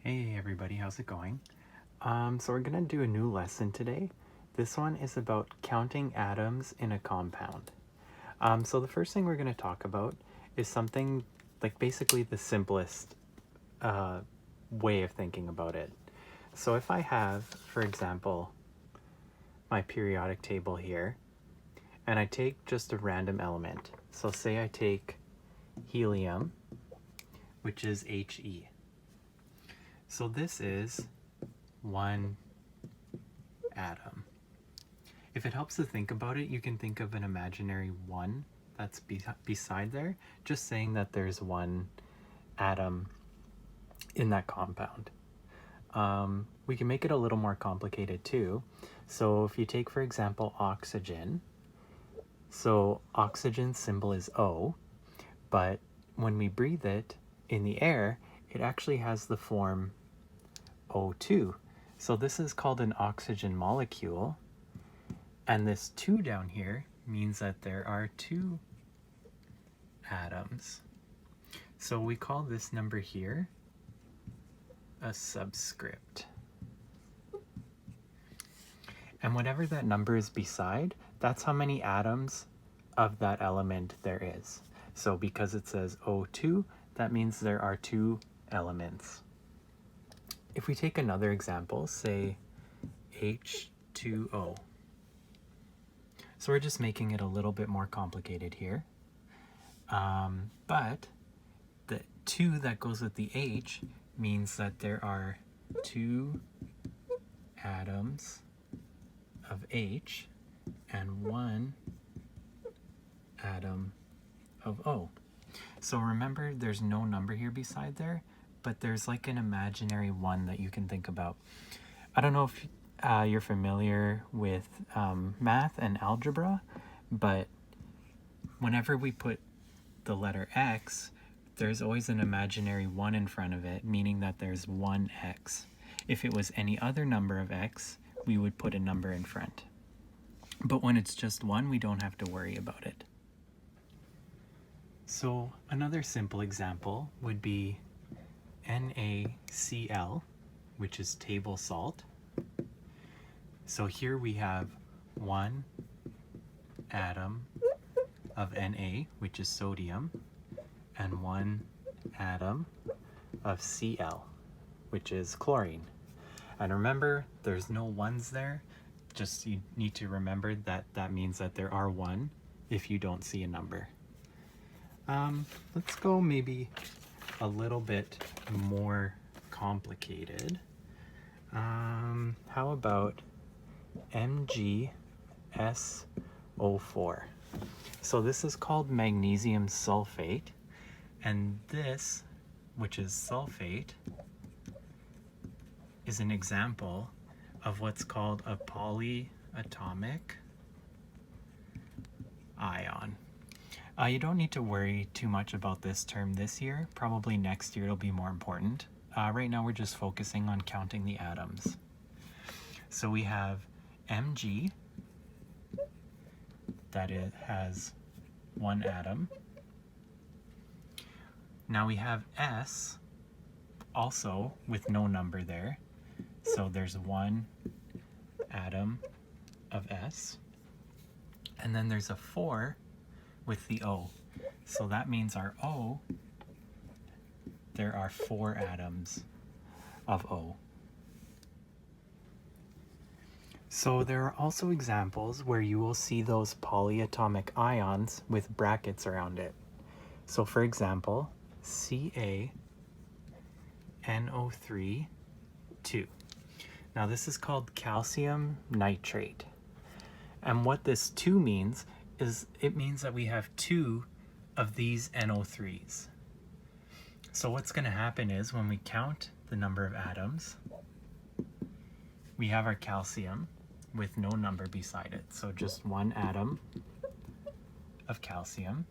Hey everybody, how's it going? So we're gonna do a new lesson today. This one is about counting atoms in a compound. So the first thing we're gonna talk about is something like basically the simplest way of thinking about it. So if I have, for example, my periodic table here, and I take just a random element. So say I take helium, which is He. So this is one atom. If it helps to think about it, you can think of an imaginary one that's beside there, just saying that there's one atom in that compound. We can make it a little more complicated too. So if you take, for example, oxygen, so oxygen's symbol is O, but when we breathe it in the air, it actually has the form O2. So this is called an oxygen molecule. And this 2 down here means that there are 2 atoms. So we call this number here a subscript. And whatever that number is beside, that's how many atoms of that element there is. So because it says O2, that means there are 2 elements. If we take another example, say H2O. So we're just making it a little bit more complicated here. But the 2 that goes with the H means that there are 2 atoms of H and 1 atom of O. So remember, there's no number here beside there, but there's like an imaginary 1 that you can think about. I don't know if you're familiar with math and algebra, but whenever we put the letter X, there's always an imaginary 1 in front of it, meaning that there's 1x. If it was any other number of x, we would put a number in front. But when it's just 1, we don't have to worry about it. So another simple example would be NaCl, which is table salt. So here we have 1 atom of Na, which is sodium, and 1 atom of Cl, which is chlorine. And remember, there's no 1s there. Just you need to remember that that means that there are 1 if you don't see a number. Let's go maybe a little bit more complicated. How about MgSO4? So this is called magnesium sulfate, and this, which is sulfate, is an example of what's called a polyatomic ion. You don't need to worry too much about this term this year. Probably next year it'll be more important. Right now we're just focusing on counting the atoms. So we have Mg, that it has 1 atom. Now we have S, also with no number there. So there's 1 atom of S. And then there's a 4 with the O. So that means our O, there are 4 atoms of O. So there are also examples where you will see those polyatomic ions with brackets around it. So for example, CaNO3 2. Now this is called calcium nitrate. And what this 2 means is it means that we have 2 of these NO3s. So what's going to happen is when we count the number of atoms, we have our calcium with no number beside it. So just 1 atom of calcium.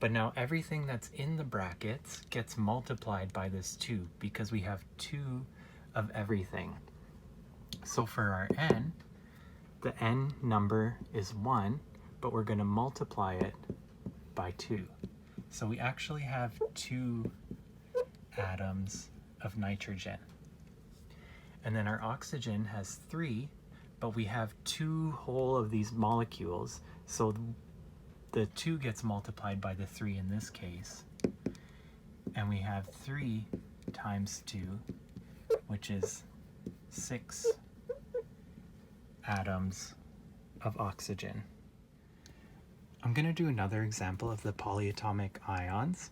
But now everything that's in the brackets gets multiplied by this 2 because we have 2 of everything. So for our N, the N number is 1, but we're going to multiply it by 2. So we actually have 2 atoms of nitrogen. And then our oxygen has 3, but we have 2 whole of these molecules, so the 2 gets multiplied by the 3 in this case, and we have 3 times 2, which is 6 atoms of oxygen. I'm going to do another example of the polyatomic ions.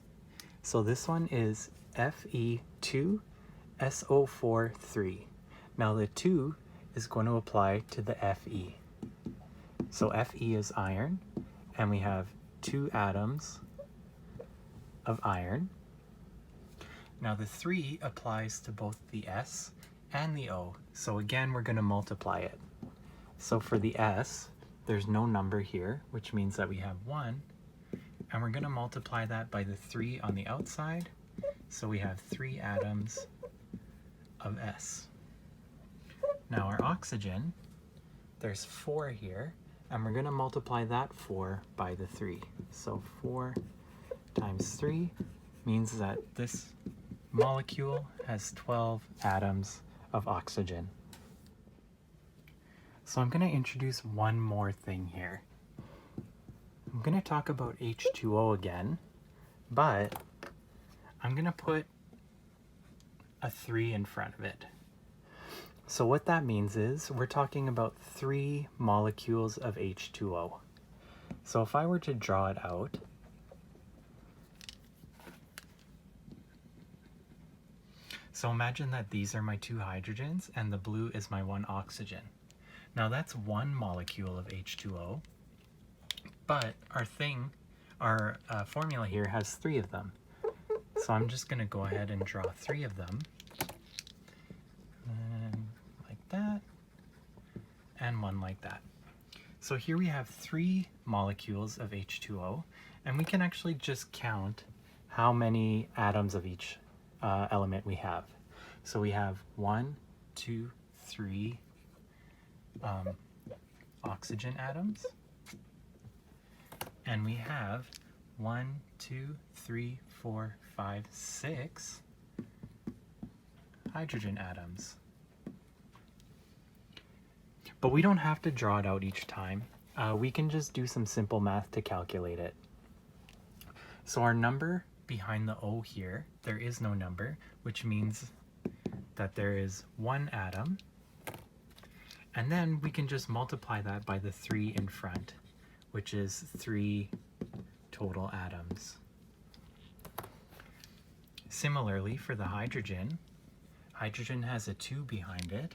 So this one is Fe2SO4 3. Now the 2 is going to apply to the Fe. So Fe is iron, and we have 2 atoms of iron. Now the 3 applies to both the S and the O. So again, we're going to multiply it. So for the S, there's no number here, which means that we have 1. And we're going to multiply that by the 3 on the outside. So we have 3 atoms of S. Now our oxygen, there's 4 here, and we're going to multiply that 4 by the 3. So 4 times 3 means that this molecule has 12 atoms of oxygen. So I'm going to introduce one more thing here. I'm going to talk about H2O again, but I'm going to put a 3 in front of it. So what that means is we're talking about 3 molecules of H2O. So if I were to draw it out, so imagine that these are my 2 hydrogens and the blue is my 1 oxygen. Now that's 1 molecule of H2O, but our formula here has 3 of them. So I'm just going to go ahead and draw 3 of them. And like that, and 1 like that. So here we have 3 molecules of H2O, and we can actually just count how many atoms of each element we have. So we have 1, 2, 3 oxygen atoms, and we have 1, 2, 3, 4, 5, 6 hydrogen atoms. But we don't have to draw it out each time. We can just do some simple math to calculate it. So our number behind the O here, there is no number, which means that there is 1 atom. And then we can just multiply that by the 3 in front, which is 3 total atoms. Similarly, for the hydrogen, hydrogen has a 2 behind it,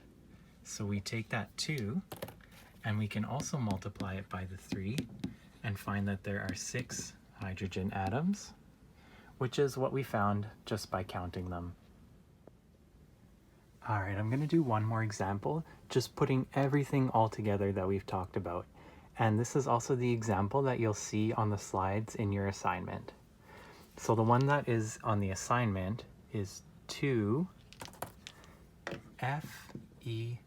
so we take that 2 and we can also multiply it by the 3 and find that there are 6 hydrogen atoms, which is what we found just by counting them. Alright, I'm going to do one more example, just putting everything all together that we've talked about. And this is also the example that you'll see on the slides in your assignment. So the one that is on the assignment is 2 Fe2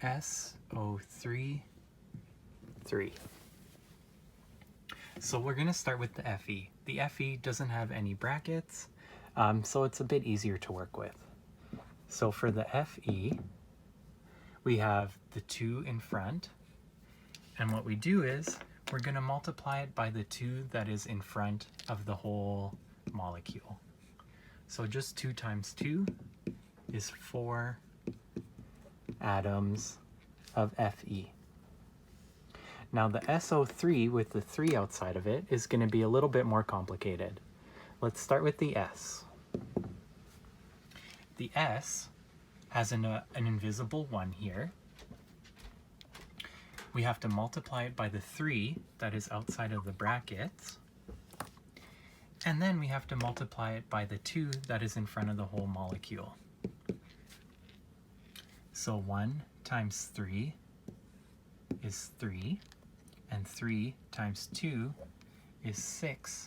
SO3 3. So we're going to start with the Fe. The Fe doesn't have any brackets, so it's a bit easier to work with. So for the Fe, we have the 2 in front, and what we do is we're going to multiply it by the 2 that is in front of the whole molecule. So just 2 times 2 is 4 atoms of Fe. Now the SO3 with the 3 outside of it is going to be a little bit more complicated. Let's start with the S. The S has an invisible 1 here. We have to multiply it by the 3 that is outside of the brackets. And then we have to multiply it by the 2 that is in front of the whole molecule. So 1 times 3 is 3, and 3 times 2 is 6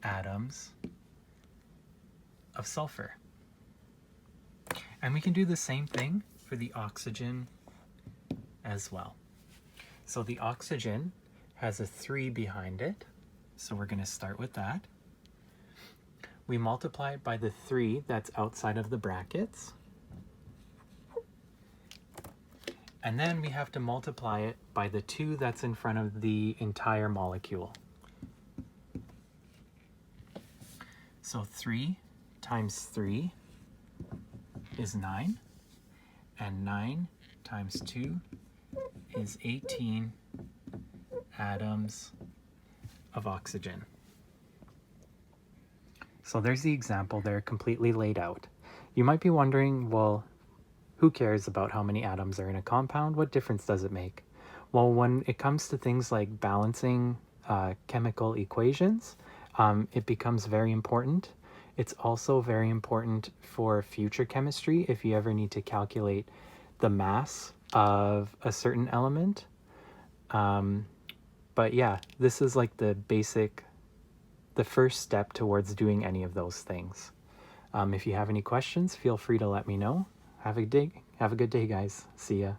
atoms of sulfur. And we can do the same thing for the oxygen as well. So the oxygen has a 3 behind it, so we're going to start with that. we multiply it by the 3 that's outside of the brackets. And then we have to multiply it by the 2 that's in front of the entire molecule. So 3 times 3 is 9, and 9 times 2 is 18 atoms of oxygen. So there's the example there, completely laid out. You might be wondering, well, who cares about how many atoms are in a compound? What difference does it make? Well, when it comes to things like balancing chemical equations, it becomes very important. It's also very important for future chemistry if you ever need to calculate the mass of a certain element. But yeah, this is like the first step towards doing any of those things. If you have any questions, feel free to let me know. Have a good day, guys. See ya.